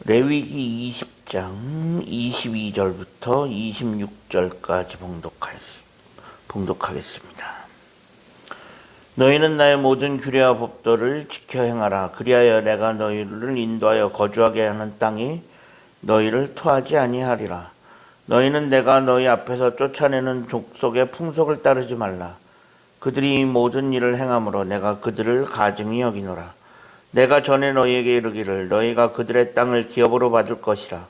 레위기 20장 22절부터 26절까지 봉독하겠습니다. 너희는 나의 모든 규례와 법도를 지켜 행하라. 그리하여 내가 너희를 인도하여 거주하게 하는 땅이 너희를 토하지 아니하리라. 너희는 내가 너희 앞에서 쫓아내는 족속의 풍속을 따르지 말라. 그들이 이 모든 일을 행함으로 내가 그들을 가증히 여기노라. 내가 전에 너희에게 이르기를 너희가 그들의 땅을 기업으로 받을 것이라.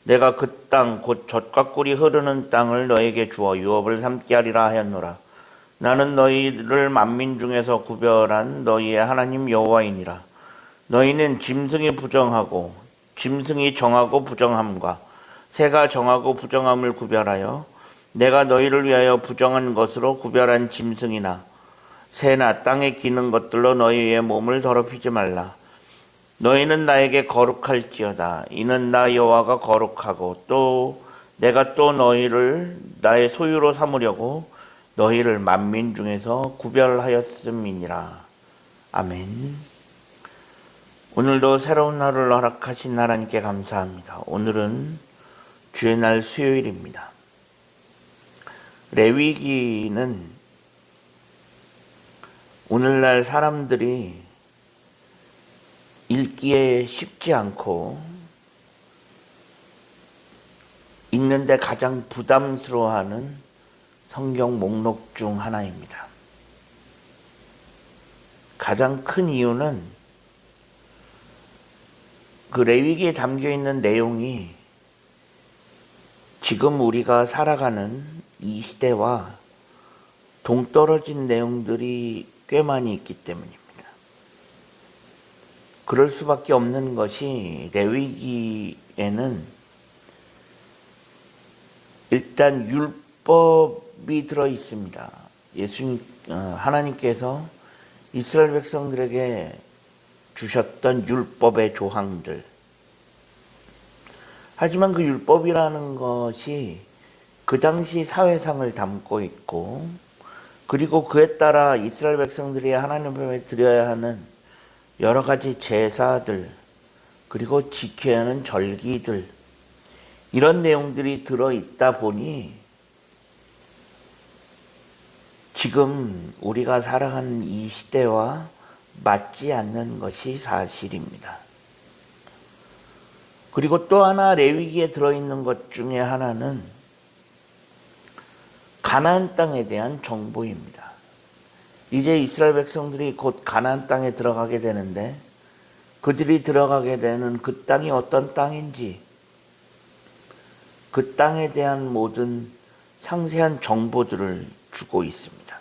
내가 그 땅 곧 젖과 꿀이 흐르는 땅을 너희에게 주어 유업을 삼게 하리라 하였노라. 나는 너희를 만민 중에서 구별한 너희의 하나님 여호와이니라. 너희는 짐승이 정하고 부정함과 새가 정하고 부정함을 구별하여 내가 너희를 위하여 부정한 것으로 구별한 짐승이나 새나 땅에 기는 것들로 너희의 몸을 더럽히지 말라. 너희는 나에게 거룩할지어다. 이는 나 여호와가 거룩하고 또 내가 또 너희를 나의 소유로 삼으려고 너희를 만민 중에서 구별하였음이니라. 아멘. 오늘도 새로운 하루를 허락하신 하나님께 감사합니다. 오늘은 주의 날 수요일입니다. 레위기는 오늘날 사람들이 읽기에 쉽지 않고 읽는데 가장 부담스러워하는 성경 목록 중 하나입니다. 가장 큰 이유는 그 레위기에 담겨 있는 내용이 지금 우리가 살아가는 이 시대와 동떨어진 내용들이 꽤 많이 있기 때문입니다. 그럴 수밖에 없는 것이 레위기에는 일단 율법이 들어 있습니다. 하나님께서 이스라엘 백성들에게 주셨던 율법의 조항들. 하지만 그 율법이라는 것이 그 당시 사회상을 담고 있고, 그리고 그에 따라 이스라엘 백성들이 하나님 앞에 드려야 하는 여러 가지 제사들, 그리고 지켜야 하는 절기들, 이런 내용들이 들어있다 보니 지금 우리가 살아가는 이 시대와 맞지 않는 것이 사실입니다. 그리고 또 하나 레위기에 들어있는 것 중에 하나는 가나안 땅에 대한 정보입니다. 이제 이스라엘 백성들이 곧 가나안 땅에 들어가게 되는데, 그들이 들어가게 되는 그 땅이 어떤 땅인지, 그 땅에 대한 모든 상세한 정보들을 주고 있습니다.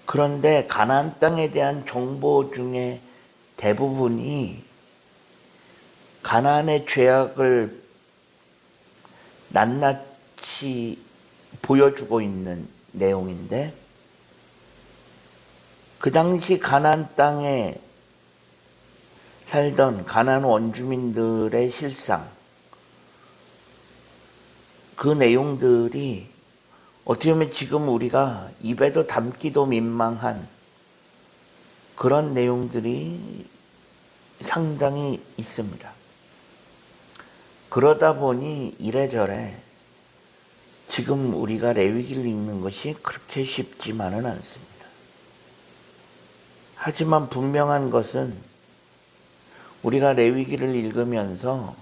그런데 가나안 땅에 대한 정보 중에 대부분이 가나안의 죄악을 낱낱이 보여주고 있는 내용인데, 그 당시 가나안 땅에 살던 가나안 원주민들의 실상, 그 내용들이 어떻게 보면 지금 우리가 입에도 담기도 민망한 그런 내용들이 상당히 있습니다. 그러다 보니 이래저래 지금 우리가 레위기를 읽는 것이 그렇게 쉽지만은 않습니다. 하지만 분명한 것은 우리가 레위기를 읽으면서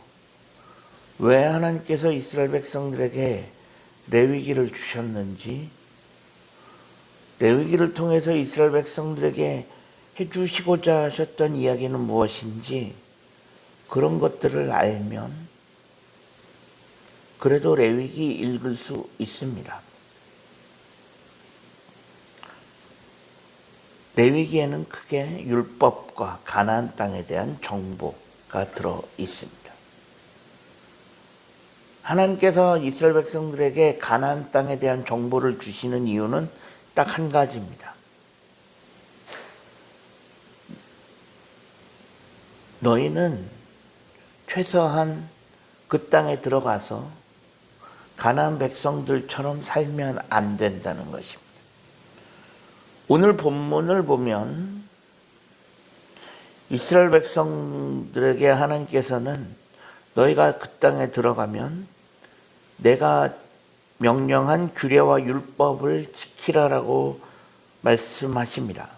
왜 하나님께서 이스라엘 백성들에게 레위기를 주셨는지, 레위기를 통해서 이스라엘 백성들에게 해주시고자 하셨던 이야기는 무엇인지, 그런 것들을 알면 그래도 레위기 읽을 수 있습니다. 레위기에는 크게 율법과 가나안 땅에 대한 정보가 들어 있습니다. 하나님께서 이스라엘 백성들에게 가나안 땅에 대한 정보를 주시는 이유는 딱 한 가지입니다. 너희는 최소한 그 땅에 들어가서 가나안 백성들처럼 살면 안 된다는 것입니다. 오늘 본문을 보면 이스라엘 백성들에게 하나님께서는 너희가 그 땅에 들어가면 내가 명령한 규례와 율법을 지키라라고 말씀하십니다.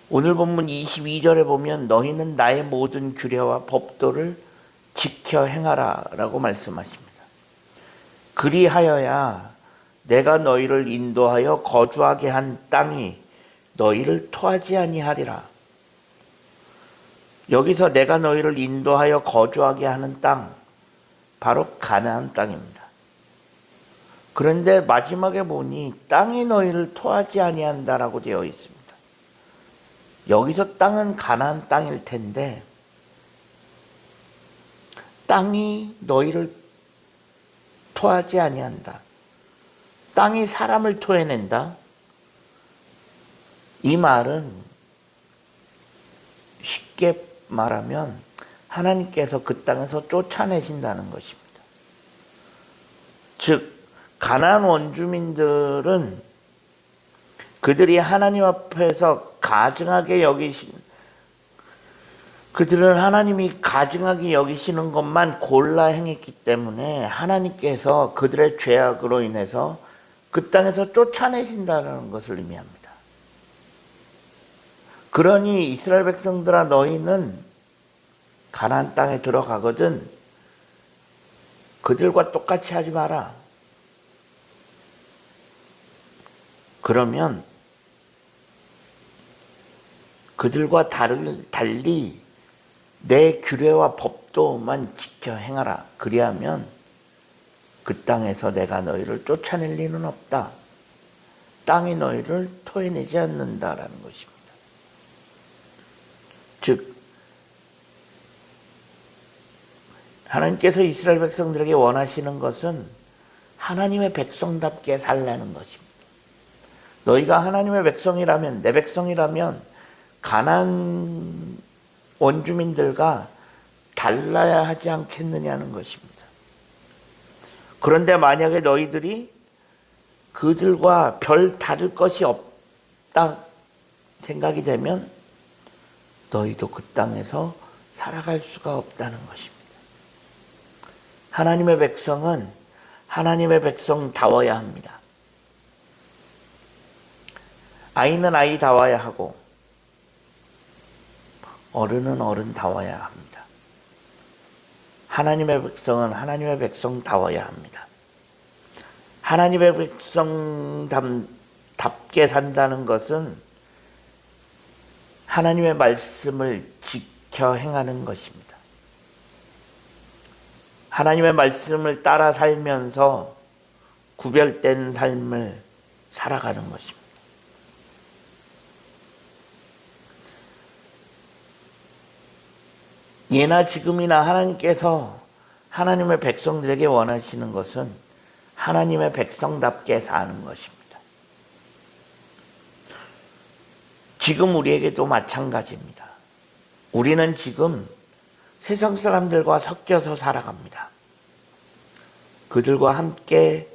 오늘 본문 22절에 보면 너희는 나의 모든 규례와 법도를 지켜 행하라 라고 말씀하십니다. 그리하여야 내가 너희를 인도하여 거주하게 한 땅이 너희를 토하지 아니하리라. 여기서 내가 너희를 인도하여 거주하게 하는 땅, 바로 가나안 땅입니다. 그런데 마지막에 보니 땅이 너희를 토하지 아니한다라고 되어 있습니다. 여기서 땅은 가나안 땅일 텐데 땅이 너희를 토하지 아니한다. 땅이 사람을 토해낸다. 이 말은 쉽게 말하면 하나님께서 그 땅에서 쫓아내신다는 것입니다. 즉 가나안 원주민들은 그들이 하나님 앞에서 가증하게 여기신, 그들은 하나님이 가증하게 여기시는 것만 골라 행했기 때문에 하나님께서 그들의 죄악으로 인해서 그 땅에서 쫓아내신다는 것을 의미합니다. 그러니 이스라엘 백성들아 너희는 가나안 땅에 들어가거든 그들과 똑같이 하지 마라. 그러면 그들과 달리 내 규례와 법도만 지켜 행하라. 그리하면 그 땅에서 내가 너희를 쫓아낼 리는 없다. 땅이 너희를 토해내지 않는다라는 것입니다. 즉 하나님께서 이스라엘 백성들에게 원하시는 것은 하나님의 백성답게 살라는 것입니다. 너희가 하나님의 백성이라면, 내 백성이라면 가나안 원주민들과 달라야 하지 않겠느냐는 것입니다. 그런데 만약에 너희들이 그들과 별 다를 것이 없다 생각이 되면 너희도 그 땅에서 살아갈 수가 없다는 것입니다. 하나님의 백성은 하나님의 백성다워야 합니다. 아이는 아이다워야 하고 어른은 어른다워야 합니다. 하나님의 백성은 하나님의 백성다워야 합니다. 하나님의 백성답게 산다는 것은 하나님의 말씀을 지켜 행하는 것입니다. 하나님의 말씀을 따라 살면서 구별된 삶을 살아가는 것입니다. 예나 지금이나 하나님께서 하나님의 백성들에게 원하시는 것은 하나님의 백성답게 사는 것입니다. 지금 우리에게도 마찬가지입니다. 우리는 지금 세상 사람들과 섞여서 살아갑니다. 그들과 함께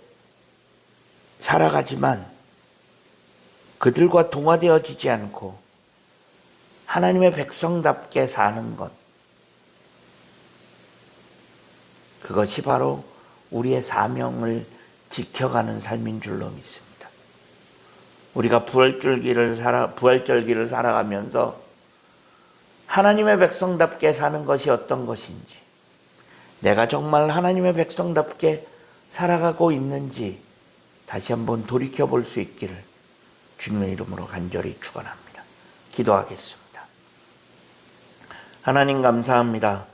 살아가지만 그들과 동화되어지지 않고 하나님의 백성답게 사는 것, 그것이 바로 우리의 사명을 지켜가는 삶인 줄로 믿습니다. 우리가 부활절기를 살아가면서 하나님의 백성답게 사는 것이 어떤 것인지, 내가 정말 하나님의 백성답게 살아가고 있는지 다시 한번 돌이켜볼 수 있기를 주님의 이름으로 간절히 축원합니다. 기도하겠습니다. 하나님 감사합니다.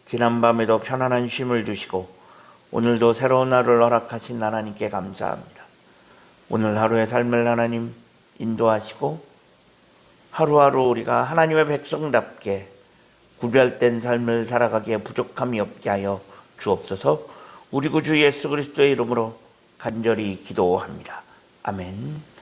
지난밤에도 편안한 쉼을 주시고 오늘도 새로운 하루를 허락하신 하나님께 감사합니다. 오늘 하루의 삶을 하나님 인도하시고 하루하루 우리가 하나님의 백성답게 구별된 삶을 살아가기에 부족함이 없게 하여 주옵소서. 우리 구주 예수 그리스도의 이름으로 간절히 기도합니다. 아멘.